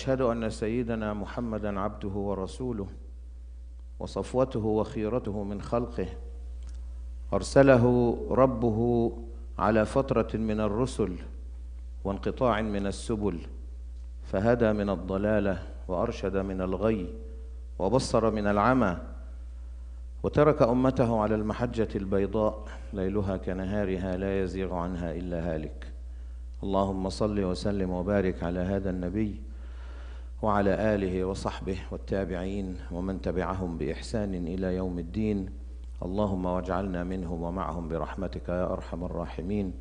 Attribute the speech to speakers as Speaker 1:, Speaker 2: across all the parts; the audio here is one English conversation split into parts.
Speaker 1: واشهد ان سيدنا محمدا عبده ورسوله وصفوته وخيرته من خلقه ارسله ربه على فترة من الرسل وانقطاع من السبل، فهدى من الضلالة وارشد من الغي وبصر من العمى، وترك امته على المحجة البيضاء ليلها كنهارها لا يزيغ عنها الا هالك. اللهم صل وسلم وبارك على هذا النبي وعلى آله وصحبه والتابعين ومن تبعهم بإحسان إلى يوم الدين. اللهم واجعلنا منهم ومعهم برحمتك يا أرحم الراحمين.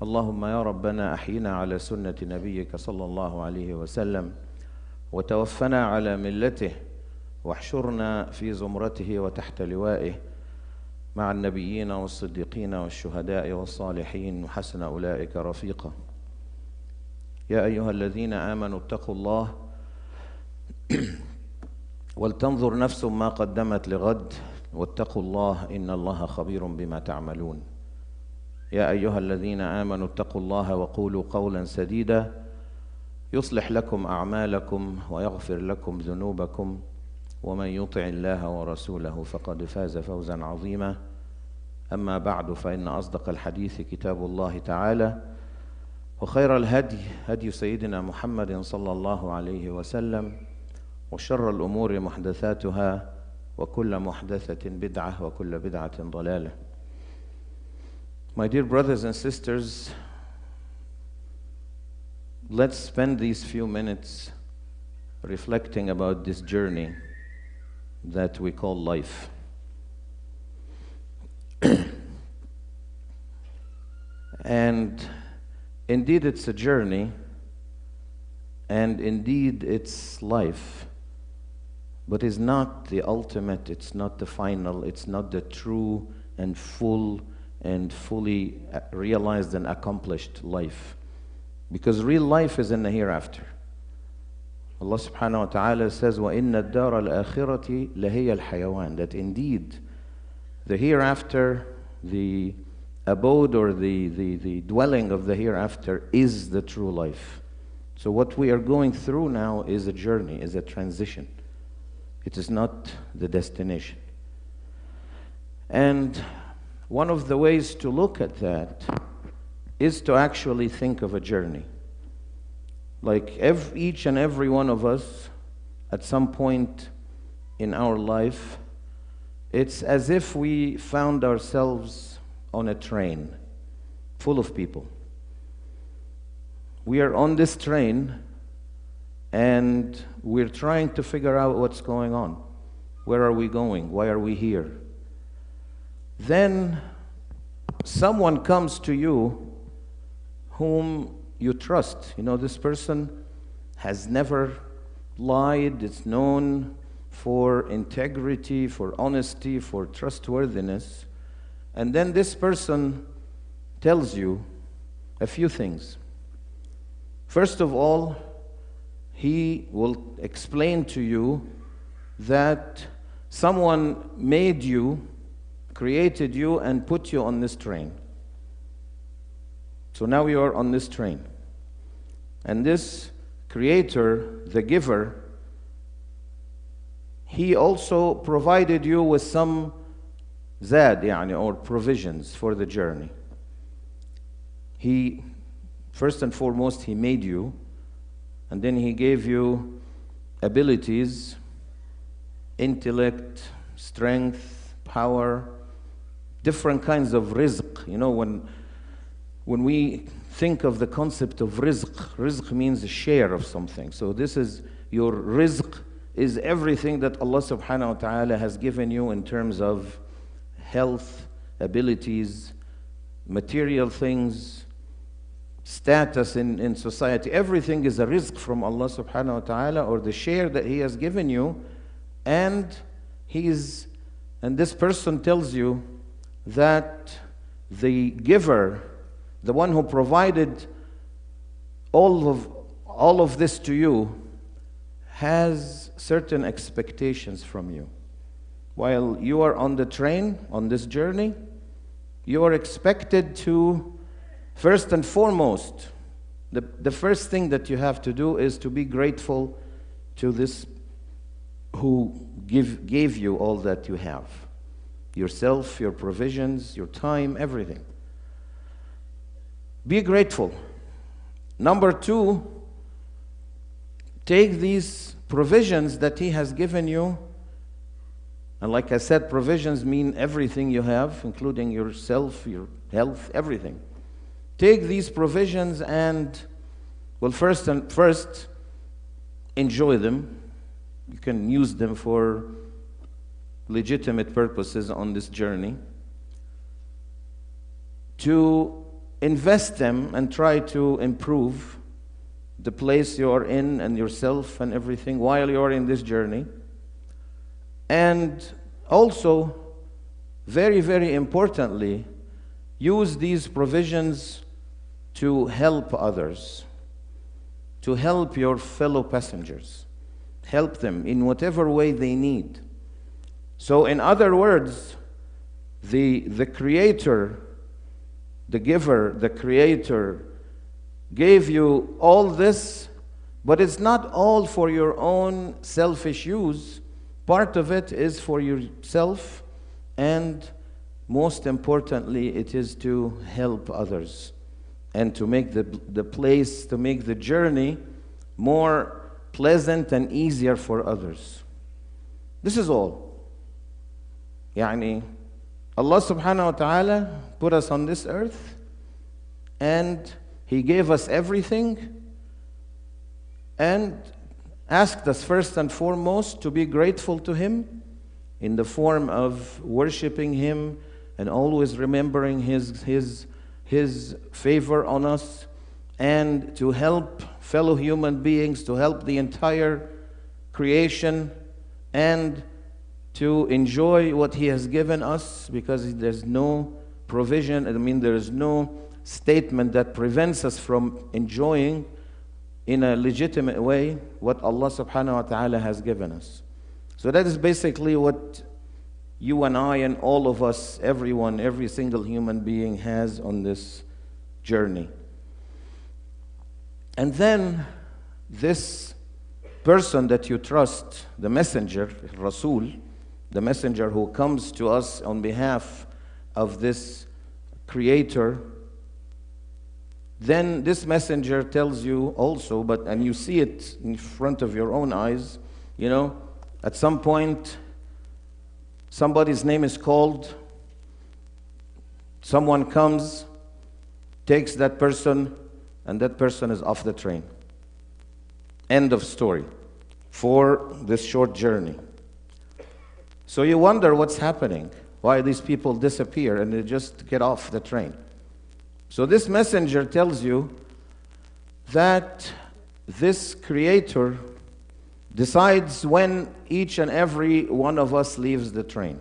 Speaker 1: اللهم يا ربنا أحينا على سنة نبيك صلى الله عليه وسلم، وتوفنا على ملته، واحشرنا في زمرته وتحت لوائه مع النبيين والصديقين والشهداء والصالحين، وحسن أولئك رفيقا. يا أيها الذين آمنوا اتقوا الله ولتنظر نفس ما قدمت لغد واتقوا الله إن الله خبير بما تعملون. يا أيها الذين آمنوا اتقوا الله وقولوا قولا سديدا يصلح لكم أعمالكم ويغفر لكم ذنوبكم، ومن يطع الله ورسوله فقد فاز فوزا عظيما. أما بعد، فإن أصدق الحديث كتاب الله تعالى، وخير الهدي هدي سيدنا محمد صلى الله عليه وسلم، وشر الأمور محدثاتها، وكل محدثة بدعة، وكل بدعة ضلالة. My dear brothers and sisters, let's spend these few minutes reflecting about this journey that we call life. And indeed it's a journey, and indeed it's life, but it's not the ultimate, it's not the final, it's not the true and full and fully realized and accomplished life. Because real life is in the hereafter. Allah subhanahu wa ta'ala says, وَإِنَّ الدَّارَ الْآخِرَةِ لَهِيَ الْحَيَوَانِ, that indeed the hereafter, the abode or the dwelling of the hereafter is the true life. So what we are going through now is a journey, is a transition. It is not the destination. And one of the ways to look at that is to actually think of a journey. Like each and every one of us, at some point in our life, it's as if we found ourselves on a train full of people. We are on this train and we're trying to figure out what's going on. Where are we going? Why are we here? Then someone comes to you whom you trust. You know, this person has never lied. It's known for integrity, for honesty, for trustworthiness. And then this person tells you a few things. First of all, he will explain to you that someone made you, created you, and put you on this train. So now you are on this train. And this creator, the giver, he also provided you with some zad, يعني, or provisions for the journey. He, first and foremost, he made you, and then he gave you abilities, intellect, strength, power, different kinds of rizq. You know, when we think of the concept of rizq means a share of something. So this is your rizq, is everything that Allah subhanahu wa ta'ala has given you in terms of health, abilities, material things, status in society. Everything is a rizq from Allah subhanahu wa ta'ala, or the share that He has given you. And this person tells you that the giver, the one who provided all of this to you, has certain expectations from you. While you are on the train, on this journey, you are expected to, first and foremost, The first thing that you have to do is to be grateful to this who gave you all that you have. Yourself, your provisions, your time, everything. Be grateful. Number two, take these provisions that He has given you, and like I said, provisions mean everything you have, including yourself, your health, everything. Take these provisions and, well, first, enjoy them. You can use them for legitimate purposes on this journey. To invest them and try to improve the place you are in and yourself and everything while you are in this journey. And also, very, very importantly, use these provisions to help others, to help your fellow passengers. Help them in whatever way they need. So in other words, the Creator, the giver, the Creator gave you all this, but it's not all for your own selfish use. Part of it is for yourself, and most importantly, it is to help others and to make the place, to make the journey more pleasant and easier for others. This is all. Yani, Allah subhanahu wa ta'ala put us on this earth, and He gave us everything, and asked us first and foremost to be grateful to Him in the form of worshiping Him and always remembering His favor on us, and to help fellow human beings, to help the entire creation, and to enjoy what He has given us, because there's no provision, there is no statement that prevents us from enjoying in a legitimate way what Allah subhanahu wa ta'ala has given us. So that is basically what you and I and all of us, everyone, every single human being has on this journey. And then this person that you trust, the messenger, Rasul, the messenger who comes to us on behalf of this Creator, then this messenger tells you also, and you see it in front of your own eyes, at some point somebody's name is called, someone comes, takes that person, and that person is off the train. End of story for this short journey. So you wonder what's happening, why these people disappear and they just get off the train. So this messenger tells you that this Creator decides when each and every one of us leaves the train.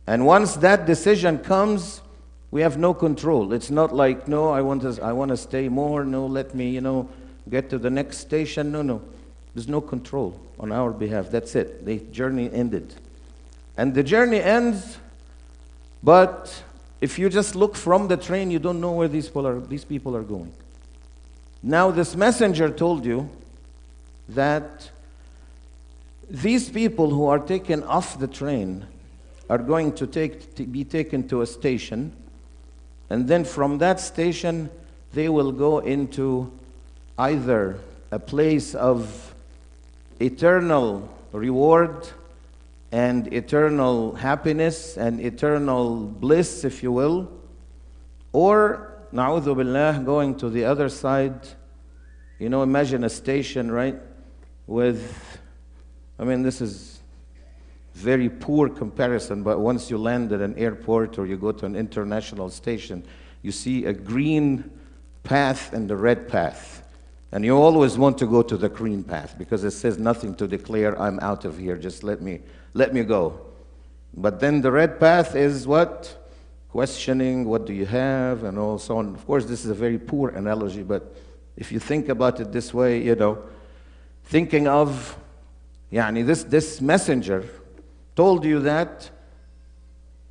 Speaker 1: And once that decision comes, we have no control. It's not like, no, I want to stay more, no, let me, get to the next station. No. There's no control on our behalf. That's it. The journey ended. And the journey ends, but if you just look from the train, you don't know where these people are going. Now, this messenger told you that these people who are taken off the train are going to be taken to a station, and then from that station, they will go into either a place of eternal reward and eternal happiness and eternal bliss, if you will, or, na'udhu billah, going to the other side. Imagine a station, right, with, this is very poor comparison, but once you land at an airport or you go to an international station, you see a green path and a red path. And you always want to go to the green path because it says nothing to declare, I'm out of here, just let me go. But then the red path is what? Questioning, what do you have, and all so on. Of course, this is a very poor analogy, but if you think about it this way, thinking of, this messenger told you that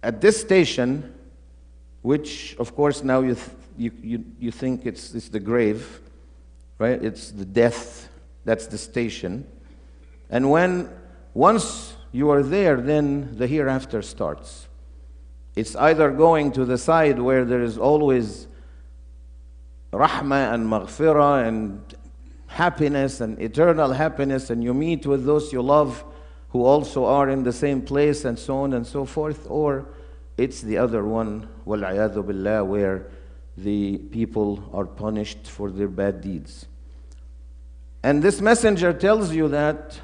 Speaker 1: at this station, which of course now you think it's the grave, right? It's the death, that's the station. And once you are there, then the hereafter starts. It's either going to the side where there is always rahmah and maghfirah and happiness and eternal happiness, and you meet with those you love who also are in the same place, and so on and so forth, or it's the other one, wal-'iyadhu billah, where the people are punished for their bad deeds. And this messenger tells you that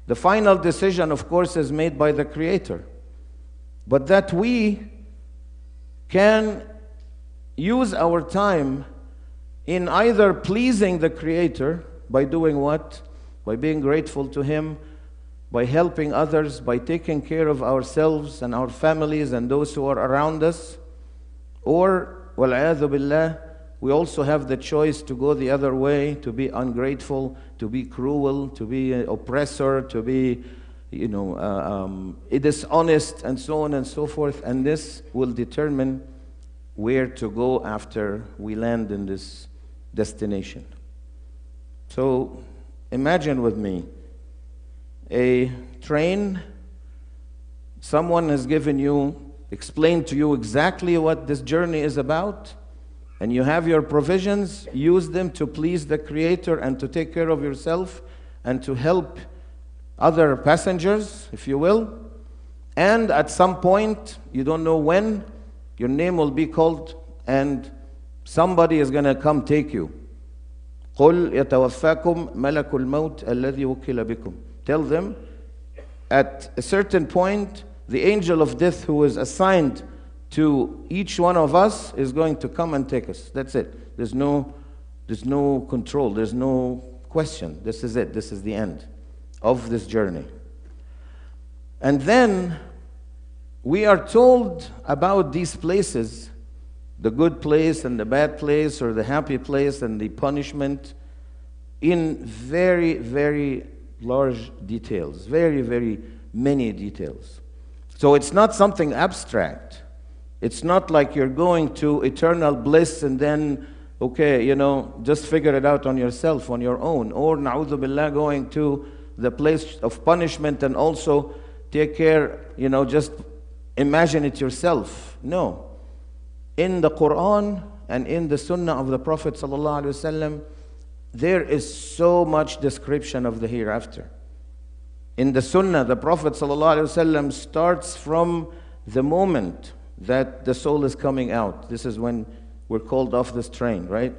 Speaker 1: the final decision, of course, is made by the Creator, but that we can use our time in either pleasing the Creator by doing what? By being grateful to Him, by helping others, by taking care of ourselves and our families and those who are around us, or, wal-'iyadhu billah, we also have the choice to go the other way, to be ungrateful, to be cruel, to be an oppressor, to be, dishonest, and so on and so forth. And this will determine where to go after we land in this destination. So imagine with me a train. Someone has explained to you exactly what this journey is about, and you have your provisions. Use them to please the Creator and to take care of yourself and to help other passengers, if you will. And at some point, you don't know when, your name will be called and somebody is going to come take you. قُلْ يَتَوَفَّاكُمْ مَلَكُ الْمَوْتِ الَّذِي وُكِّلَ بِكُمْ. Tell them, at a certain point, the angel of death who is assigned to each one of us is going to come and take us. That's it. There's no control. There's no question. This is it. This is the end of this journey. And then we are told about these places, the good place and the bad place, or the happy place and the punishment, in very, very large details, very, very many details. So it's not something abstract. It's not like you're going to eternal bliss and then, okay, just figure it out on yourself, on your own. Or, na'udhu billah, going to the place of punishment and also take care, just imagine it yourself. No. In the Quran and in the Sunnah of the Prophet ﷺ, there is so much description of the hereafter. In the Sunnah, the Prophet ﷺ starts from the moment that the soul is coming out. This is when we're called off this train, right?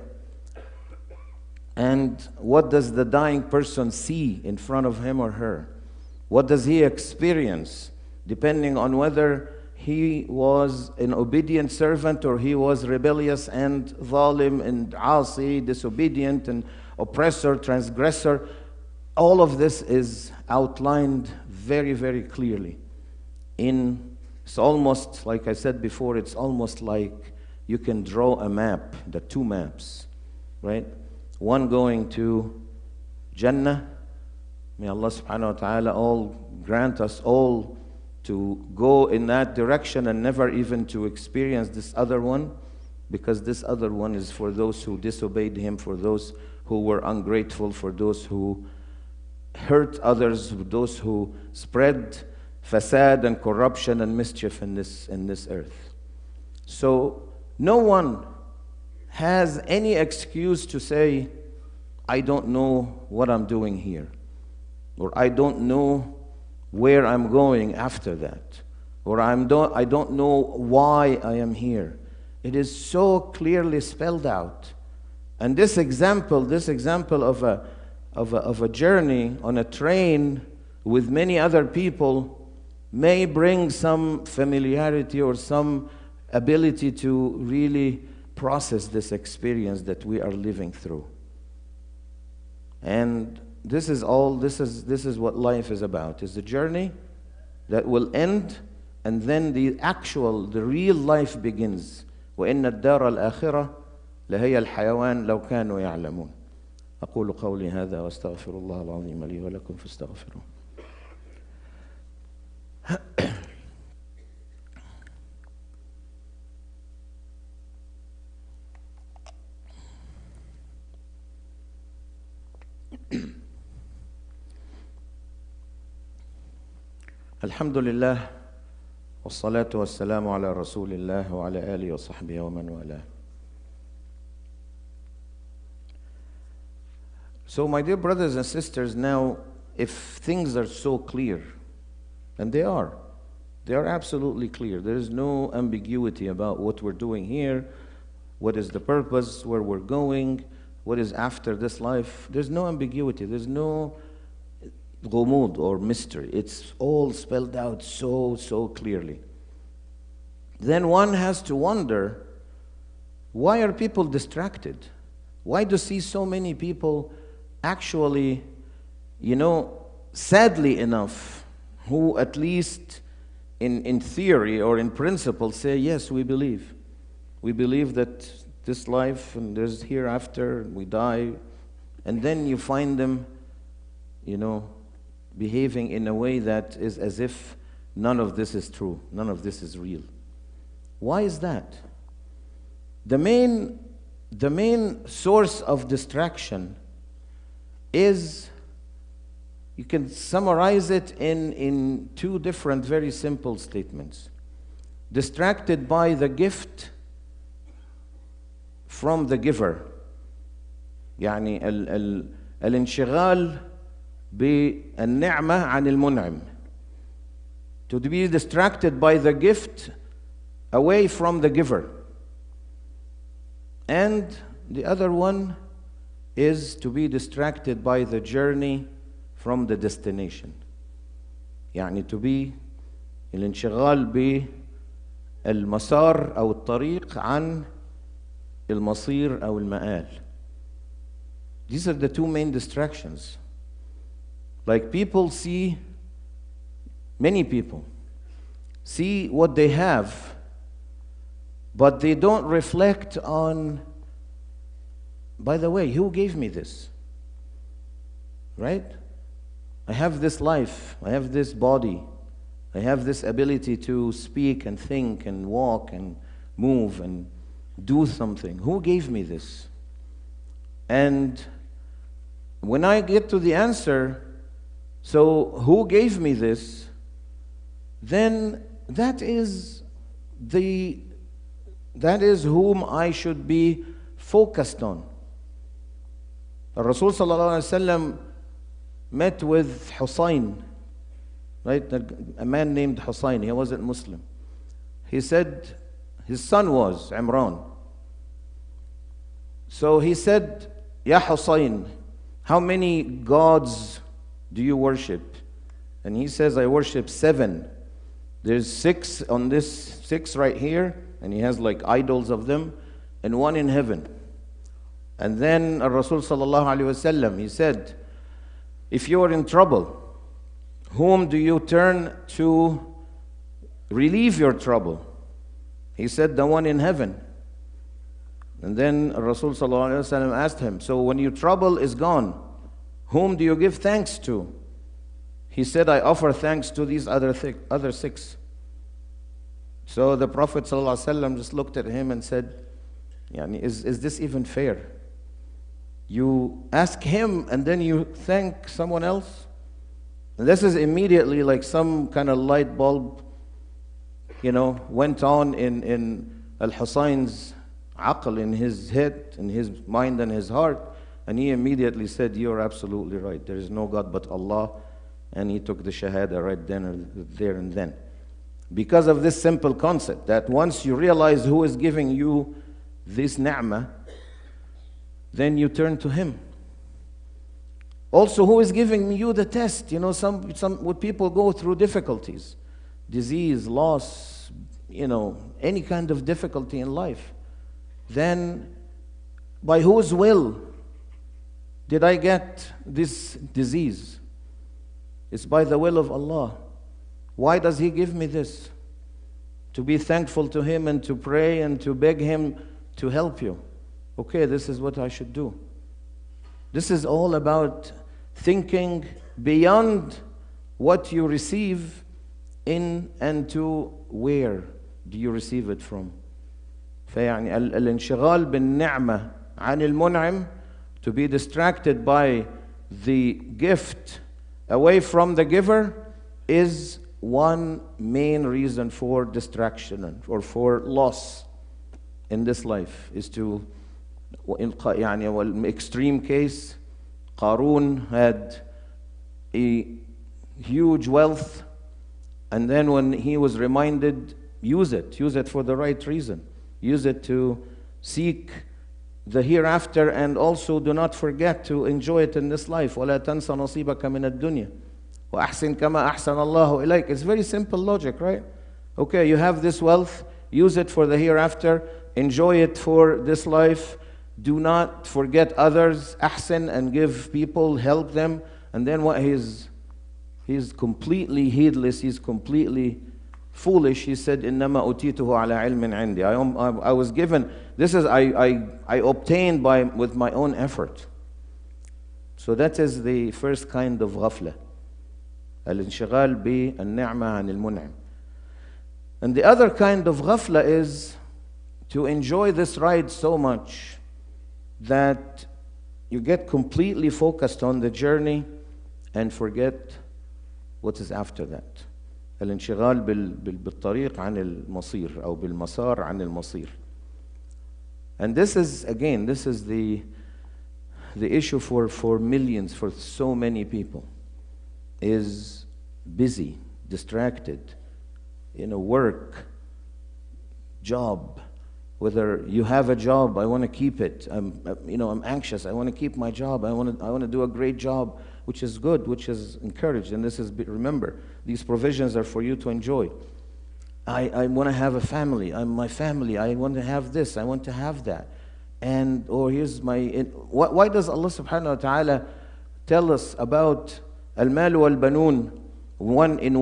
Speaker 1: And what does the dying person see in front of him or her? What does he experience, depending on whether he was an obedient servant or he was rebellious and zalim and asi, disobedient and oppressor, transgressor. All of this is outlined very, very clearly. It's almost, like I said before, it's almost like you can draw a map, the two maps, right? One going to Jannah. May Allah subhanahu wa ta'ala all grant us all to go in that direction and never even to experience this other one, because this other one is for those who disobeyed Him, for those who were ungrateful, for those who hurt others, those who spread fasad and corruption and mischief in this earth. So no one has any excuse to say, I don't know what I'm doing here, or I don't know where I'm going after that, or I don't know why I am here. It is so clearly spelled out. And this example of a journey on a train with many other people may bring some familiarity or some ability to really process this experience that we are living through. And this is what life is about. It's a journey that will end, and then the real life begins. وَإِنَّ الدَّارَ الْآخِرَةَ لَهِيَ الْحَيَوَانِ لَوْ كَانُوا يَعْلَمُونَ. أقول قولي هذا وأستغفر الله العظيم لي ولكم فاستغفروه. Alhamdulillah, wassalatu wassalamu ala rasulillah wa ala alihi wa sahbihi wa man wala. So my dear brothers and sisters, now if things are so clear, and they are absolutely clear. There is no ambiguity about what we're doing here, what is the purpose, where we're going, what is after this life. There's no ambiguity, there's no ghumud or mystery. It's all spelled out so clearly. Then one has to wonder, why are people distracted? Why do you see so many people actually, sadly enough, who at least in theory or in principle say, yes, we believe. We believe that this life and there's hereafter, we die. And then you find them, behaving in a way that is as if none of this is true, none of this is real. Why is that? The main source of distraction is, you can summarize it in two different very simple statements. Distracted by the gift from the giver. يعني الانشغال بالنعمة عن المنعم. To be distracted by the gift away from the giver. And the other one is to be distracted by the journey from the destination. يعني to be الانشغال بالمسار أو الطريق عن المصير أو المآل. These are the two main distractions. Like many people see what they have, but they don't reflect on, by the way, who gave me this? Right? I have this life, I have this body, I have this ability to speak and think and walk and move and do something. Who gave me this? And when I get to the answer, so who gave me this? Then that is whom I should be focused on. Rasul sallallahu alaihi wasallam met with Hussein, right? A man named Hussein. He wasn't Muslim. He said his son was Imran. So he said, Ya Hussein, how many gods do you worship? And he says, I worship 7. There's 6 on this, 6 right here, and he has like idols of them, and 1 in heaven. And then Rasul sallallahu alaihi wasallam, he said, if you are in trouble, whom do you turn to relieve your trouble? He said, the one in heaven. And then Rasul sallallahu alaihi wasallam asked him, so when your trouble is gone, whom do you give thanks to? He said, I offer thanks to these other 6. So the Prophet sallallahu alaihi wasallam just looked at him and said, is this even fair? You ask him and then you thank someone else? And this is immediately like some kind of light bulb, went on in Al-Husayn's aql, in his head, in his mind and his heart. And he immediately said, you're absolutely right. There is no God but Allah. And he took the shahada right there and then. Because of this simple concept, that once you realize who is giving you this ni'mah, then you turn to him. Also, who is giving you the test? Some people go through difficulties, disease, loss, any kind of difficulty in life. Then, by whose will did I get this disease? It's by the will of Allah. Why does He give me this? To be thankful to Him and to pray and to beg Him to help you. Okay, this is what I should do. This is all about thinking beyond what you receive in and to where do you receive it from. فيعني الانشغال بالنعمة عن المنعم, to be distracted by the gift away from the giver, is one main reason for distraction or for loss in this life is to, in extreme case, Qarun had a huge wealth, and then when he was reminded, use it for the right reason. Use it to seek the hereafter, and also do not forget to enjoy it in this life. وَلَا تَنْسَ نَصِيبَكَ مِنَ الدُّنْيا وَأَحْسِنْ كَمَا أَحْسَنَ اللَّهُ إِلَيْكَ. It's very simple logic, right? Okay, you have this wealth, use it for the hereafter, enjoy it for this life, do not forget others, ahsan, and give people, help them. And then what? He's completely heedless, he's completely foolish. He said, إِنَّمَا أُتِيتُهُ عَلَى عِلْمٍ عِنْدِي. I was given, I obtained with my own effort. So that is the first kind of غفلة. الانشغال بالنعمة عن المنعم. And the other kind of غفلة is to enjoy this ride so much that you get completely focused on the journey and forget what is after that. الانشغال بالطريق عن المصير أو بالمسار عن المصير. And this is the issue for millions, for so many people, is busy, distracted, work, job. Whether you have a job, I want to keep it. I'm anxious. I want to keep my job. I want to do a great job, which is good, which is encouraged. And this is, remember, these provisions are for you to enjoy. I want to have a family. My family. I want to have this. I want to have that. And here's my. Why does Allah Subhanahu wa Taala tell us about al-mal wal-banun? In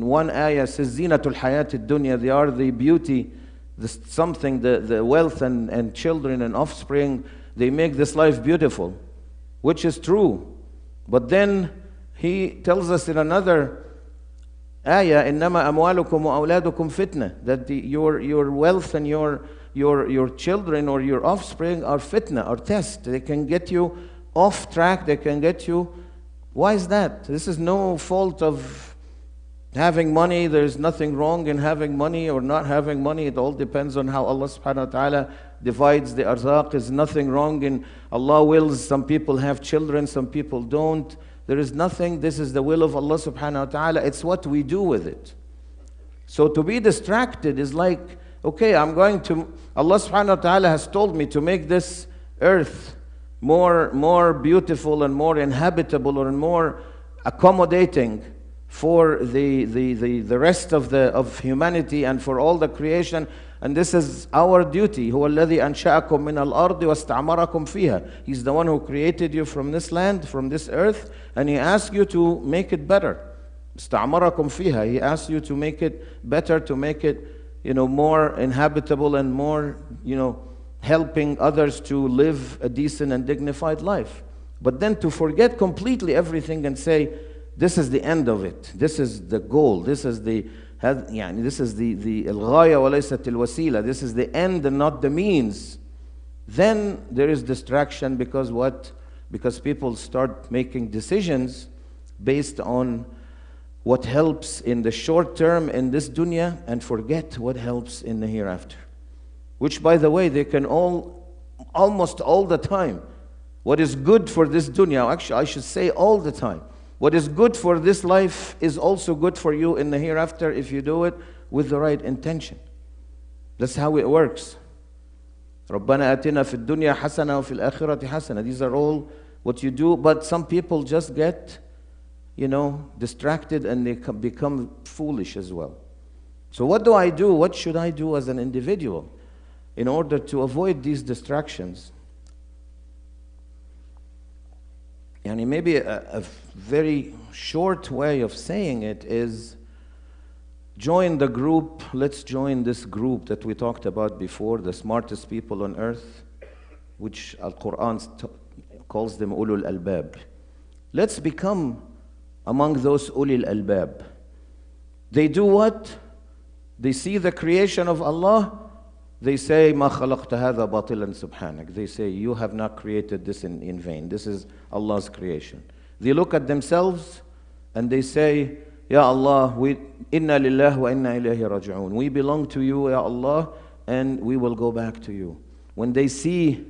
Speaker 1: one ayah says zinatul hayat ad-dunya. They are the beauty. The wealth and children and offspring, they make this life beautiful, which is true. But then he tells us in another ayah, إِنَّمَا أَمْوَالُكُمْ وَأَوْلَادُكُمْ fitna, that your wealth and your children or your offspring are fitna, or test. They can get you off track, they can get you. Why is that? This is no fault of having money. There's nothing wrong in having money or not having money. It all depends on how Allah subhanahu wa ta'ala divides the arzaq. There's nothing wrong in Allah wills. Some people have children, some people don't. There is nothing. This is the will of Allah subhanahu wa ta'ala. It's what we do with it. So to be distracted is like, okay, Allah subhanahu wa ta'ala has told me to make this earth more beautiful and more inhabitable or more accommodating for the rest of humanity and for all the creation, and this is our duty. هو الذي أنشأكم من الأرض واستعمركم فيها. He's the one who created you from this land, from this earth, and He asks you to make it better. استعمركم فيها. He asks you to make it better, to make it more inhabitable and more helping others to live a decent and dignified life. But then to forget completely everything and say, this is the end of it. This is the goal. This is the الغاية وليست الوسيلة. This is the end and not the means. Then there is distraction because what? Because people start making decisions based on what helps in the short term in this dunya and forget what helps in the hereafter. Which, by the way, they can almost all the time. What is good for this dunya, actually I should say all the time. What is good for this life is also good for you in the hereafter if you do it with the right intention. That's how it works. رَبَّنَا آتِنَا فِي الدُّنْيَا حَسَنَةً وَفِي الْآخِرَةِ حَسَنَةً. These are all what you do, but some people just get, distracted and they become foolish as well. So what do I do? What should I do as an individual in order to avoid these distractions? And maybe a very short way of saying it is join the group. Let's join this group that we talked about before, the smartest people on earth, which Al-Quran calls them ulul albab. Let's become among those ulul albab. They do what? They see the creation of Allah. They say, مَا خَلَقْتَ هَذَا بَاطِلًا سُبْحَانَكَ. They say, you have not created this in vain. This is Allah's creation. They look at themselves and they say, Ya Allah, inna lillah wa inna ilayhi raji'un. We belong to you, Ya Allah, and we will go back to you. When they see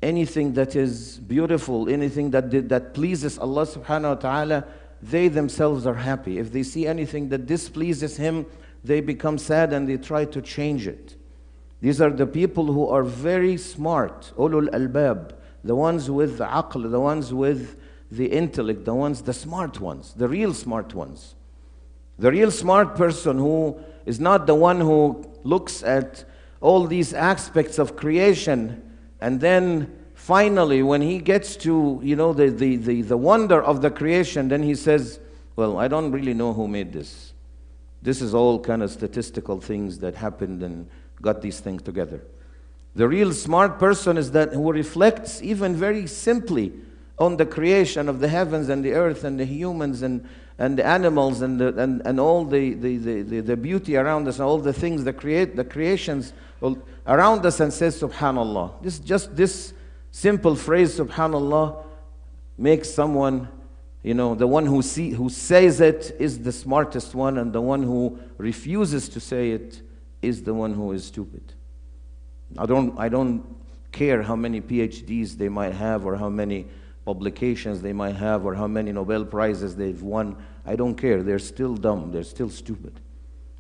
Speaker 1: anything that is beautiful, anything that pleases Allah subhanahu wa ta'ala, they themselves are happy. If they see anything that displeases Him, they become sad and they try to change it. These are the people who are very smart, ulul albab, the ones with the aql, the ones with the intellect, the smart ones, the real smart ones. The real smart person who is not the one who looks at all these aspects of creation and then finally when he gets to the wonder of the creation, then he says, well, I don't really know who made this. This is all kind of statistical things that happened and got these things together. The real smart person is that who reflects even very simply on the creation of the heavens and the earth and the humans and the animals and all the beauty around us and all the things the creations around us, and says subhanallah. This simple phrase subhanallah makes someone, the one who says it is the smartest one, and the one who refuses to say it is the one who is stupid. I don't care how many PhDs they might have, or how many publications they might have, or how many Nobel Prizes they've won. I don't care. They're still dumb. They're still stupid.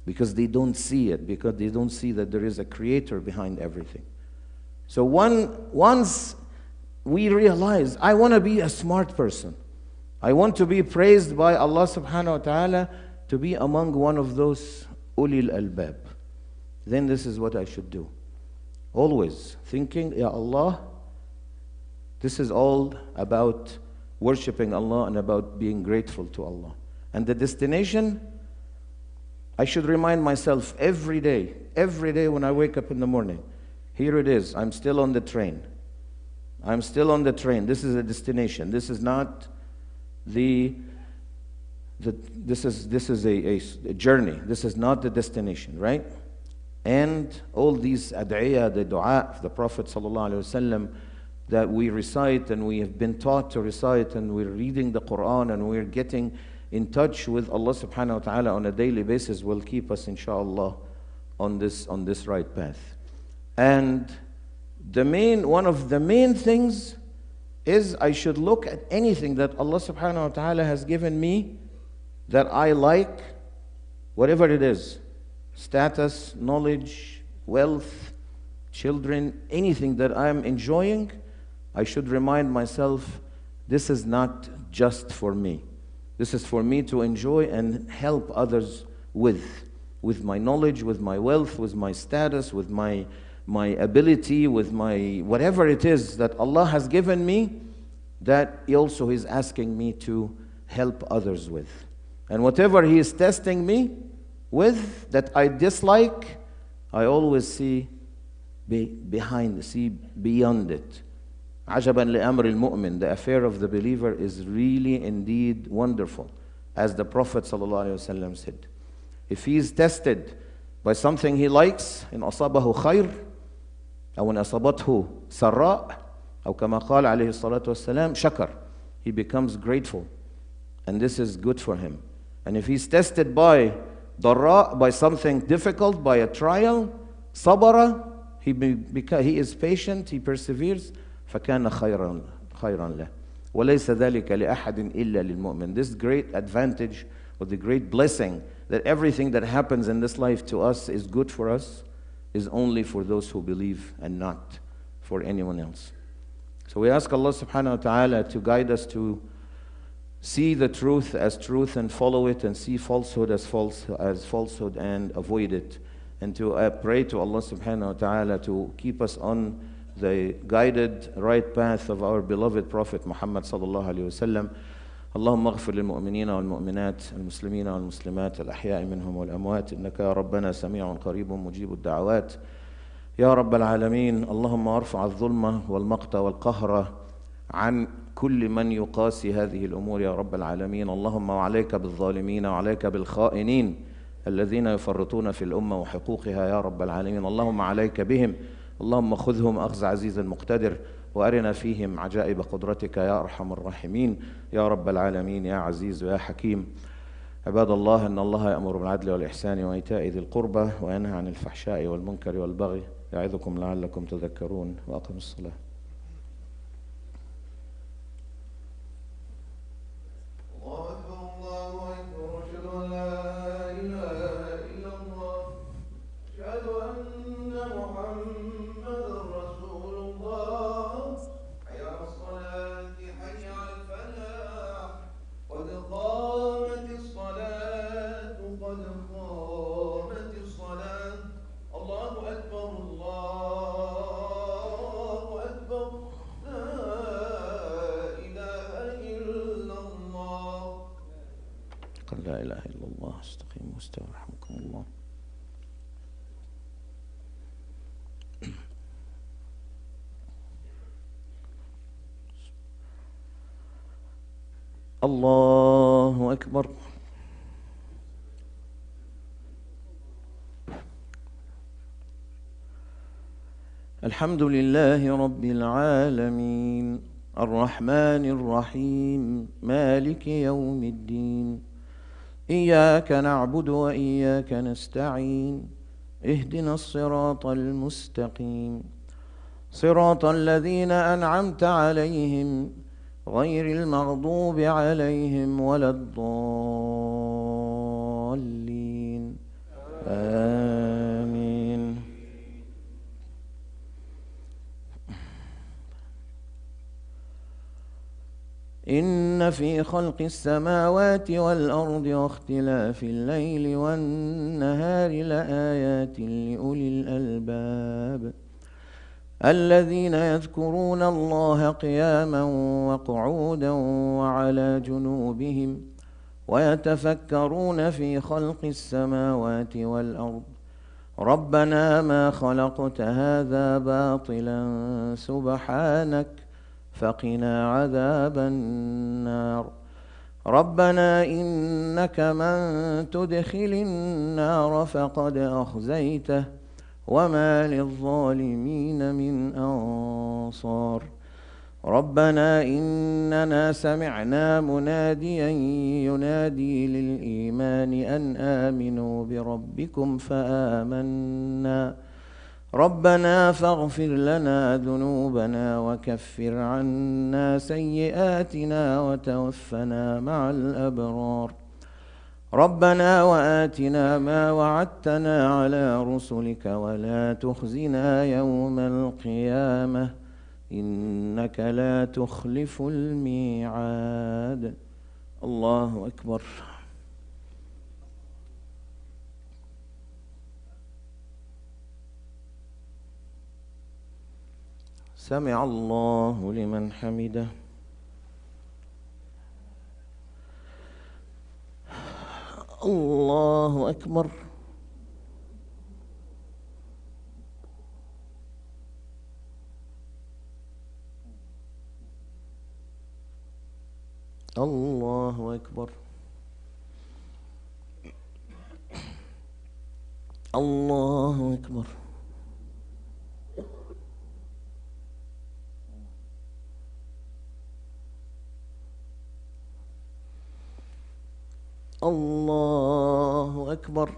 Speaker 1: Because they don't see it. Because they don't see that there is a creator behind everything. So once we realize, I want to be a smart person. I want to be praised by Allah subhanahu wa ta'ala to be among one of those ulil albab. Then this is what I should do. Always thinking, Ya Allah, this is all about worshiping Allah and about being grateful to Allah. And the destination, I should remind myself every day when I wake up in the morning, here it is, I'm still on the train. I'm still on the train. This is a destination. This is not this is a journey. This is not the destination, right? And all these ad'iyah, the dua of the Prophet ﷺ that we recite and we have been taught to recite, and we're reading the Quran and we're getting in touch with Allah subhanahu wa ta'ala on a daily basis, will keep us inshallah on this right path. And one of the main things is I should look at anything that Allah subhanahu wa ta'ala has given me that I like, whatever it is, status, knowledge, wealth, children, anything that I'm enjoying, I should remind myself, this is not just for me. This is for me to enjoy and help others with my knowledge, with my wealth, with my status, with my ability, with my whatever it is that Allah has given me, that He also is asking me to help others with. And whatever He is testing me with that I dislike, I always see beyond it. عَجَبًا لِأَمْرِ الْمُؤْمِنِ. The affair of the believer is really indeed wonderful. As the Prophet ﷺ said, if he is tested by something he likes, إن أصابه خير أو إن أصابته سراء أو كما قال عليه الصلاة والسلام شكر, he becomes grateful, and this is good for him. And if he's tested by ضراء, by something difficult, by a trial, صبر, he is patient, he perseveres, فكان خيرا له وليس ذلك لأحد إلا للمؤمن. This great advantage, or the great blessing, that everything that happens in this life to us is good for us, is only for those who believe and not for anyone else. So we ask Allah subhanahu wa ta'ala to guide us to see the truth as truth and follow it, and see falsehood as falsehood and avoid it. And to pray to Allah subhanahu wa ta'ala to keep us on the guided right path of our beloved Prophet Muhammad sallallahu alayhi wa sallam. اللهم اغفر للمؤمنين والمؤمنات المسلمين والمسلمات الأحياء منهم والأموات إنك يا ربنا سميع قريب مجيب الدعوات يا رب العالمين. اللهم ارفع الظلم والمقت والقهر عن كل من يقاسي هذه الأمور يا رب العالمين. اللهم وعليك بالظالمين وعليك بالخائنين الذين يفرطون في الأمة وحقوقها يا رب العالمين. اللهم عليك بهم، اللهم خذهم أخذ عزيز مقتدر، وأرنا فيهم عجائب قدرتك يا أرحم الراحمين يا رب العالمين يا عزيز ويا حكيم عباد الله، إن الله يأمر بالعدل والإحسان وإيتاء ذي القربى وينهى عن الفحشاء والمنكر والبغي يعظكم لعلكم تذكرون. وأقم الصلاة. لا إله إلا الله. استقيموا واستووا رحمكم الله. الله أكبر. الحمد لله رب العالمين الرحمن الرحيم مالك يوم الدين. إياك نعبد وإياك نستعين. اهدنا الصراط المستقيم، صراط الذين أنعمت عليهم غير المغضوب عليهم ولا الضالين. آمين. إن في خلق السماوات والأرض واختلاف الليل والنهار لآيات لأولي الألباب الذين يذكرون الله قياما وقعودا وعلى جنوبهم ويتفكرون في خلق السماوات والأرض ربنا ما خلقت هذا باطلا سبحانك فقنا عذاب النار. ربنا إنك من تدخل النار فقد أخزيته وما للظالمين من أنصار. ربنا إننا سمعنا مناديا ينادي للإيمان أن آمنوا بربكم فآمنا. ربنا فاغفر لنا ذنوبنا وكفر عنا سيئاتنا وتوفنا مع الأبرار. ربنا وآتنا ما وعدتنا على رسلك ولا تخزنا يوم القيامة إنك لا تخلف الميعاد. الله أكبر. سمع الله لمن حمده. الله أكبر. الله أكبر. الله أكبر. الله أكبر.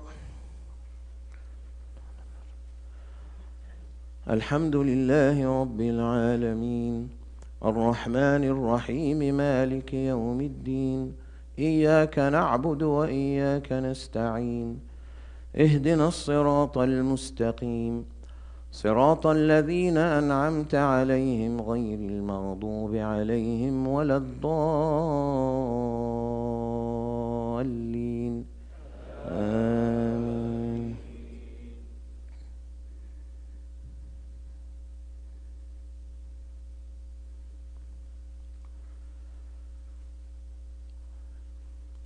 Speaker 1: الحمد لله رب العالمين الرحمن الرحيم مالك يوم الدين. إياك نعبد وإياك نستعين. اهدنا الصراط المستقيم، صراط الذين أنعمت عليهم غير المغضوب عليهم ولا الضالين. آمين.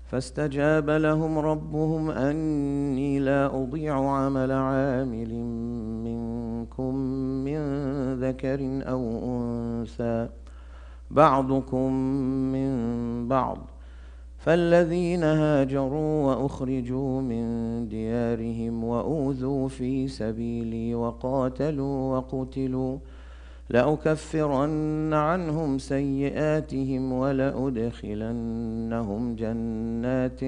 Speaker 1: فاستجاب لهم ربهم أني لا أضيع عمل عامل منكم من ذكر أو أنثى بعضكم من بعض. فالذين هاجروا وأخرجوا من ديارهم وأوذوا في سبيلي وقاتلوا وقتلوا لأكفرن عنهم سيئاتهم ولأدخلنهم جنات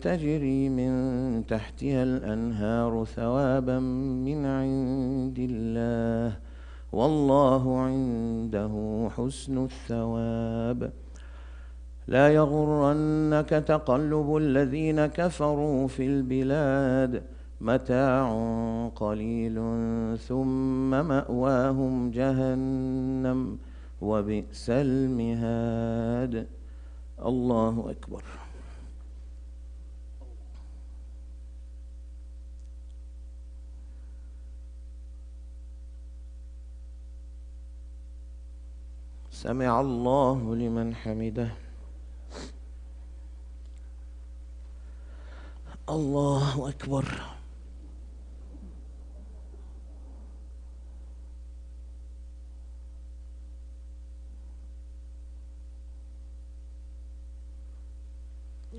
Speaker 1: تجري من تحتها الأنهار ثوابا من عند الله والله عنده حسن الثواب. لا يغرنك تقلب الذين كفروا في البلاد متاع قليل ثم مأواهم جهنم وبئس المهاد. الله أكبر. سمع الله لمن حمده. الله أكبر.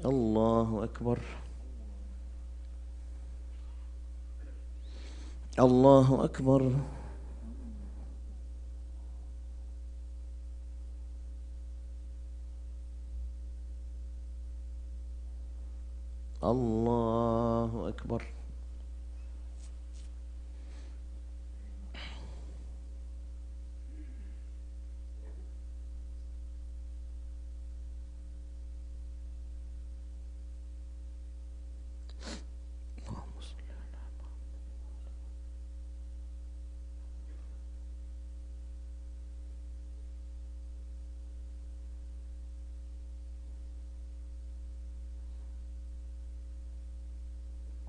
Speaker 1: الله أكبر. الله أكبر. الله أكبر.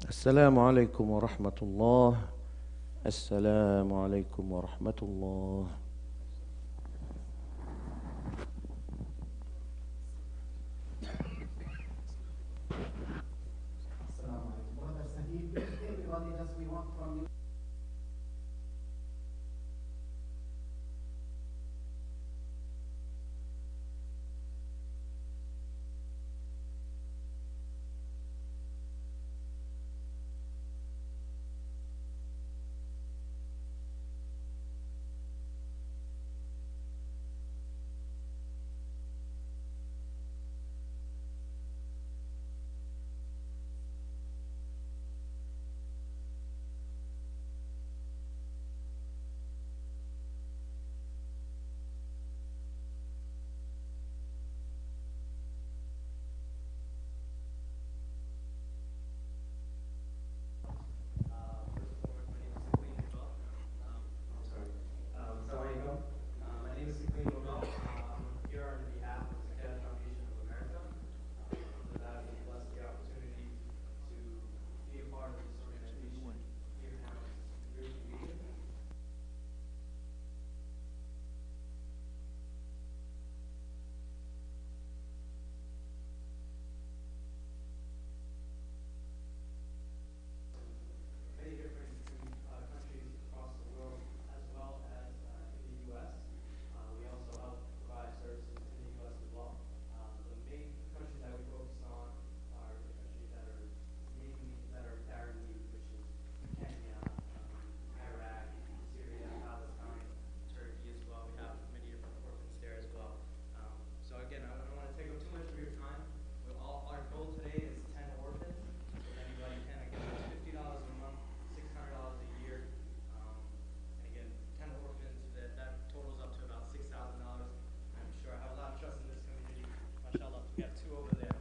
Speaker 1: السلام عليكم ورحمة الله. السلام عليكم ورحمة الله.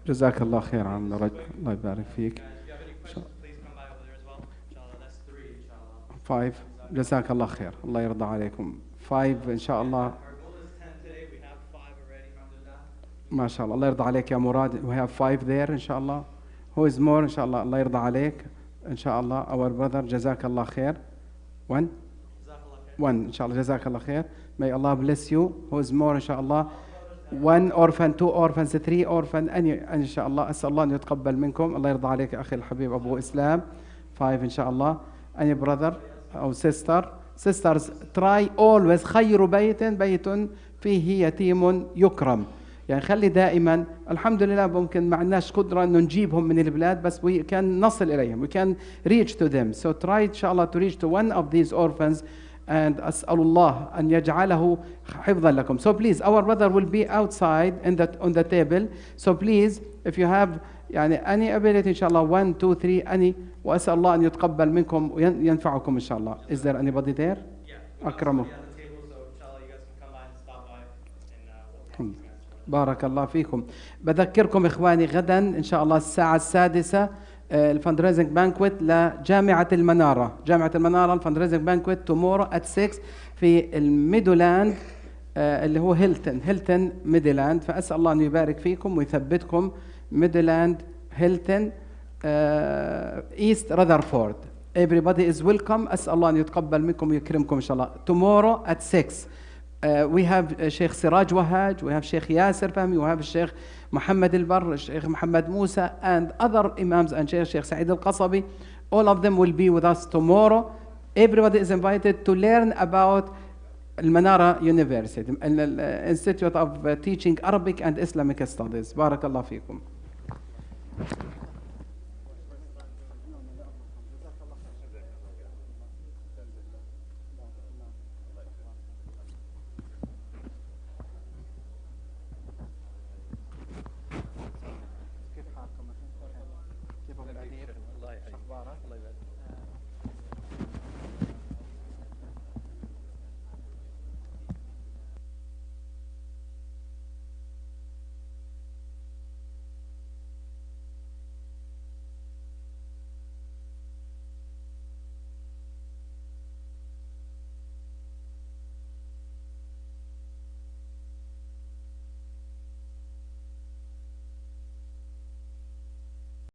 Speaker 2: جزاك الله خير عم رجل، الله يبارك فيك. 5 جزاك الله خير، الله يرضى عليكم. 5 إن شاء الله. ما شاء الله، الله يرضى عليك يا مراد. we have 5 there إن شاء الله. who is more إن شاء الله، الله يرضى عليك إن شاء الله. our brother جزاك الله خير. 1 إن شاء الله جزاك الله خير. may Allah bless you. who is more إن شاء الله. 1 orphan 2 orphans 3 orphan إن شاء الله. أسأل الله أن يتقبل منكم. الله يرضى عليك أخي الحبيب أبو إسلام. 5 إن شاء الله. any brother أو sisters try always خير بيت فيه يتيم يكرم. يعني خلي دائما الحمد لله ممكن ما عندناش قدرة إنه نجيبهم من البلاد بس we can نصل إليهم we can reach to them so try إن شاء الله to reach to one of these orphans and أسأل الله أن يجعله حفظا لكم. So please our brother will be outside on the table so please if you have يعني any ability إن شاء الله 1 2 3 any وأسأل الله أن يتقبل منكم وينفعكم إن شاء الله. Is there anybody there? أكرمه. بارك الله فيكم. بذكركم إخواني غدا إن شاء الله الساعة 6 الفندريزنج بانكويت لجامعة المنارة. جامعة المنارة الفندريزنج بانكويت tomorrow at 6 في الميدولاند اللي هو هيلتون ميدولاند. فأسأل الله أن يبارك فيكم ويثبتكم. ميدولاند هيلتون إيست راذرفورد. Everybody is welcome. أسأل الله أن يتقبل منكم ويكرمكم إن شاء الله. Tomorrow at 6. We have Sheikh Siraj Wahaj, we have Sheikh Yasser Fahmi, we have Sheikh Muhammad Al-Barr, Sheikh Muhammad Musa, and other imams and Sheikh Saeed Al-Qasabi. All of them will be with us tomorrow. Everybody is invited to learn about Al-Manara University, Institute of Teaching Arabic and Islamic Studies. Barakallah fikum.